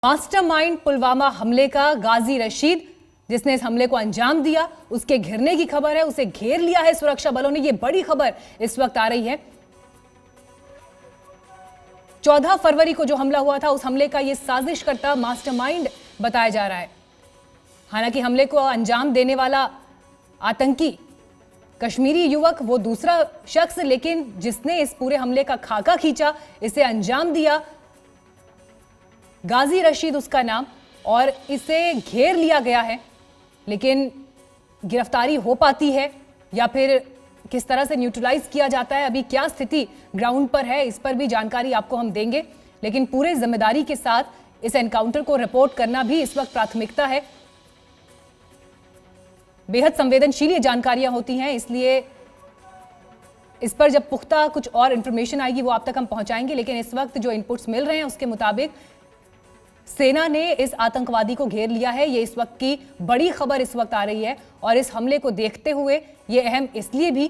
Mastermind Pulwama हमले का गाजी रशीद, जिसने इस हमले को अंजाम दिया, उसके घिरने की खबर है। उसे घेर लिया है सुरक्षा बलों ने। यह बड़ी खबर इस वक्त आ रही है। 14 फरवरी को जो हमला हुआ था, उस हमले का यह साजिशकर्ता मास्टरमाइंड बताया जा रहा है। हालांकि हमले को अंजाम देने वाला आतंकी कश्मीरी युवक वो दूसरा शख्स, लेकिन जिसने इस पूरे हमले का खाका खींचा, इसे अंजाम दिया, गाजी रशीद उसका नाम, और इसे घेर लिया गया है। लेकिन गिरफ्तारी हो पाती है या फिर किस तरह से न्यूट्रलाइज किया जाता है, अभी क्या स्थिति ग्राउंड पर है, इस पर भी जानकारी आपको हम देंगे। लेकिन पूरे जिम्मेदारी के साथ इस एनकाउंटर को रिपोर्ट करना भी इस वक्त प्राथमिकता है। बेहद संवेदनशील ये जानकारियां होती हैं, इसलिए इस पर जब पुख्ता कुछ और इंफॉर्मेशन आएगी वो आप तक हम पहुंचाएंगे। लेकिन इस वक्त जो इनपुट्स मिल रहे हैं उसके मुताबिक सेना ने इस आतंकवादी को घेर लिया है। ये इस वक्त की बड़ी खबर इस वक्त आ रही है। और इस हमले को देखते हुए ये अहम इसलिए भी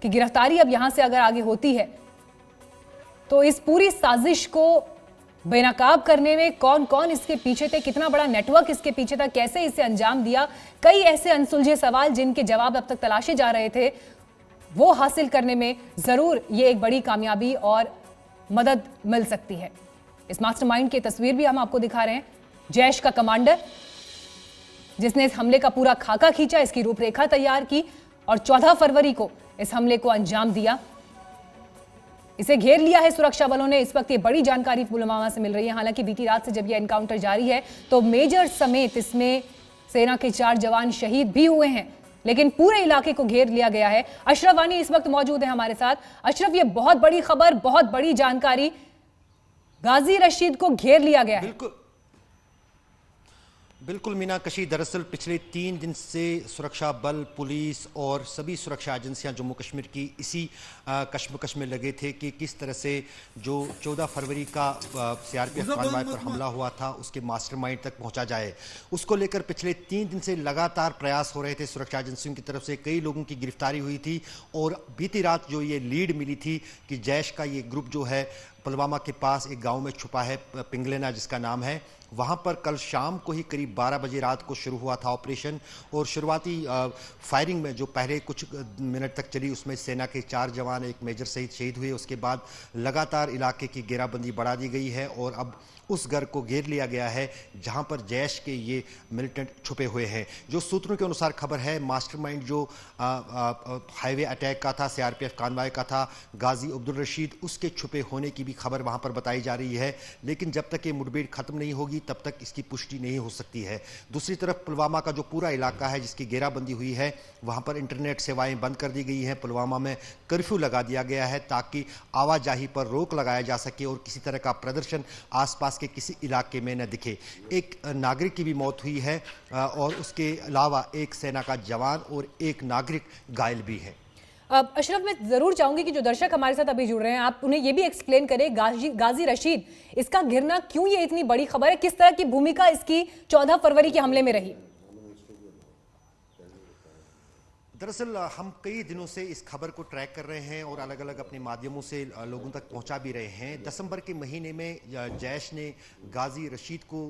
कि गिरफ्तारी अब यहां से अगर आगे होती है तो इस पूरी साजिश को बेनकाब करने में कौन कौन इसके पीछे थे, कितना बड़ा नेटवर्क इसके पीछे था, कैसे इसे अंजाम दिया, कई ऐसे अनसुलझे सवाल जिनके जवाब अब तक तलाशे जा रहे थे, वो हासिल करने में जरूर ये एक बड़ी कामयाबी और मदद मिल सकती है। इस मास्टरमाइंड की तस्वीर भी हम आपको दिखा रहे हैं। जैश का कमांडर जिसने इस हमले का पूरा खाका खींचा, इसकी रूपरेखा तैयार की और 14 फरवरी को इस हमले को अंजाम दिया। इसे घेर लिया है सुरक्षा बलों ने। इस वक्त ये बड़ी जानकारी पुलवामा से मिल रही है। हालांकि बीती रात से जब यह एनकाउंटर जारी है तो मेजर समेत इसमें सेना के 4 जवान शहीद भी हुए हैं, लेकिन पूरे इलाके को घेर लिया गया है। अशरफ वानी इस वक्त मौजूद है हमारे साथ। अशरफ, ये बहुत बड़ी खबर, बहुत बड़ी जानकारी, गाजी रशीद को घेर लिया गया है। बिल्कुल मीना कशी, दरअसल पिछले 3 दिन से सुरक्षा बल, पुलिस और सभी सुरक्षा एजेंसियां जम्मू कश्मीर की इसी कश्मकश में लगे थे कि किस तरह से जो 14 फरवरी का सीआरपीएफ कानवाय पर हमला हुआ था उसके मास्टरमाइंड तक पहुंचा जाए। उसको लेकर पिछले 3 दिन से लगातार प्रयास हो रहे थे सुरक्षा एजेंसियों की तरफ से। कई लोगों की गिरफ्तारी हुई थी और बीती रात जो ये लीड मिली थी कि जैश का ये ग्रुप जो है पुलवामा के पास एक गांव में छुपा है, पिंगलेना जिसका नाम है, वहां पर कल शाम को ही करीब 12 बजे रात को शुरू हुआ था ऑपरेशन। और शुरुआती फायरिंग में जो पहले कुछ मिनट तक चली उसमें सेना के 4 जवान, एक मेजर सहित शहीद हुए। उसके बाद लगातार इलाके की घेराबंदी बढ़ा दी गई है और अब उस घर को घेर लिया गया है जहां पर जैश के ये मिलिटेंट छुपे हुए हैं। जो सूत्रों के अनुसार खबर है, मास्टरमाइंड जो हाईवे अटैक का था, सीआरपीएफ कानवाय का था, गाजी अब्दुल रशीद, उसके छुपे होने की भी खबर वहां पर बताई जा रही है। लेकिन जब तक ये मुठभेड़ खत्म नहीं होगी तब तक इसकी पुष्टि नहीं हो सकती है। दूसरी तरफ पुलवामा का जो पूरा इलाका है जिसकी घेराबंदी हुई है, वहां पर इंटरनेट सेवाएं बंद कर दी गई हैं। पुलवामा में कर्फ्यू लगा दिया गया है ताकि आवाजाही पर रोक लगाया जा सके और किसी तरह का प्रदर्शन आसपास के किसी इलाके में न दिखे। एक नागरिक की भी मौत हुई है और उसके अलावा एक सेना का जवान और एक नागरिक घायल भी है। अशरफ, मैं जरूर चाहूंगी कि जो दर्शक हमारे साथ अभी जुड़ रहे हैं, आप उन्हें ये भी एक्सप्लेन करें, गाजी रशीद, इसका घिरना क्यों ये इतनी बड़ी खबर है, किस तरह की भूमिका इसकी 14 फरवरी के हमले में रही? दरअसल हम कई दिनों से इस खबर को ट्रैक कर रहे हैं और अलग अलग अपने माध्यमों से लोगों तक पहुंचा भी रहे हैं। दिसंबर के महीने में जैश ने गाजी रशीद को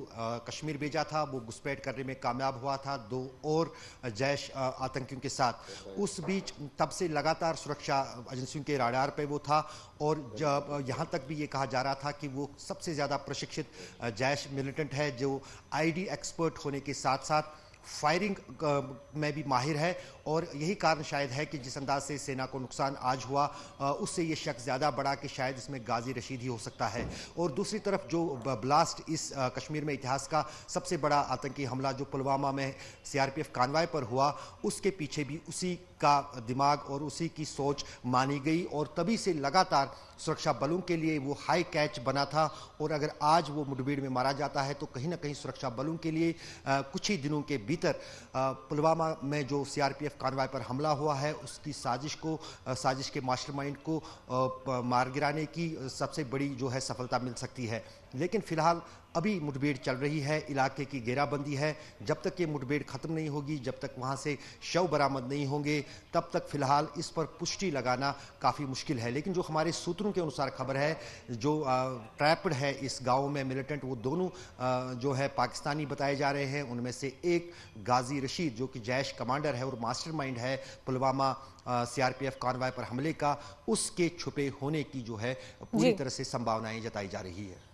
कश्मीर भेजा था, वो घुसपैठ करने में कामयाब हुआ था 2 और जैश आतंकियों के साथ। उस बीच तब से लगातार सुरक्षा एजेंसियों के राडार पे वो था और यहाँ तक भी ये कहा जा रहा था कि वो सबसे ज़्यादा प्रशिक्षित जैश मिलिटेंट है, जो आईडी एक्सपर्ट होने के साथ साथ फायरिंग में भी माहिर है। और यही कारण शायद है कि जिस अंदाज से सेना को नुकसान आज हुआ उससे ये शक ज़्यादा बढ़ा कि शायद इसमें गाजी रशीद ही हो सकता है। और दूसरी तरफ जो ब्लास्ट इस कश्मीर में इतिहास का सबसे बड़ा आतंकी हमला जो पुलवामा में सीआरपीएफ कानवाय पर हुआ, उसके पीछे भी उसी का दिमाग और उसी की सोच मानी गई और तभी से लगातार सुरक्षा बलों के लिए वो हाई कैच बना था। और अगर आज वो मुठभेड़ में मारा जाता है तो कहीं ना कहीं सुरक्षा बलों के लिए कुछ ही दिनों के भीतर पुलवामा में जो सीआरपीएफ कानवाय पर हमला हुआ है उसकी साजिश के मास्टरमाइंड को मार गिराने की सबसे बड़ी जो है सफलता मिल सकती है। लेकिन फिलहाल अभी मुठभेड़ चल रही है, इलाके की घेराबंदी है। जब तक ये मुठभेड़ खत्म नहीं होगी, जब तक वहां से शव बरामद नहीं होंगे, तब तक फिलहाल इस पर पुष्टि लगाना काफ़ी मुश्किल है। लेकिन जो हमारे सूत्रों के अनुसार खबर है, जो ट्रैप्ड है इस गांव में मिलिटेंट, वो दोनों जो है पाकिस्तानी बताए जा रहे हैं। उनमें से एक गाजी रशीद जो कि जैश कमांडर है और मास्टरमाइंड है पुलवामा सीआरपीएफ कॉन्वॉय पर हमले का, उसके छुपे होने की जो है पूरी तरह से संभावनाएं जताई जा रही है।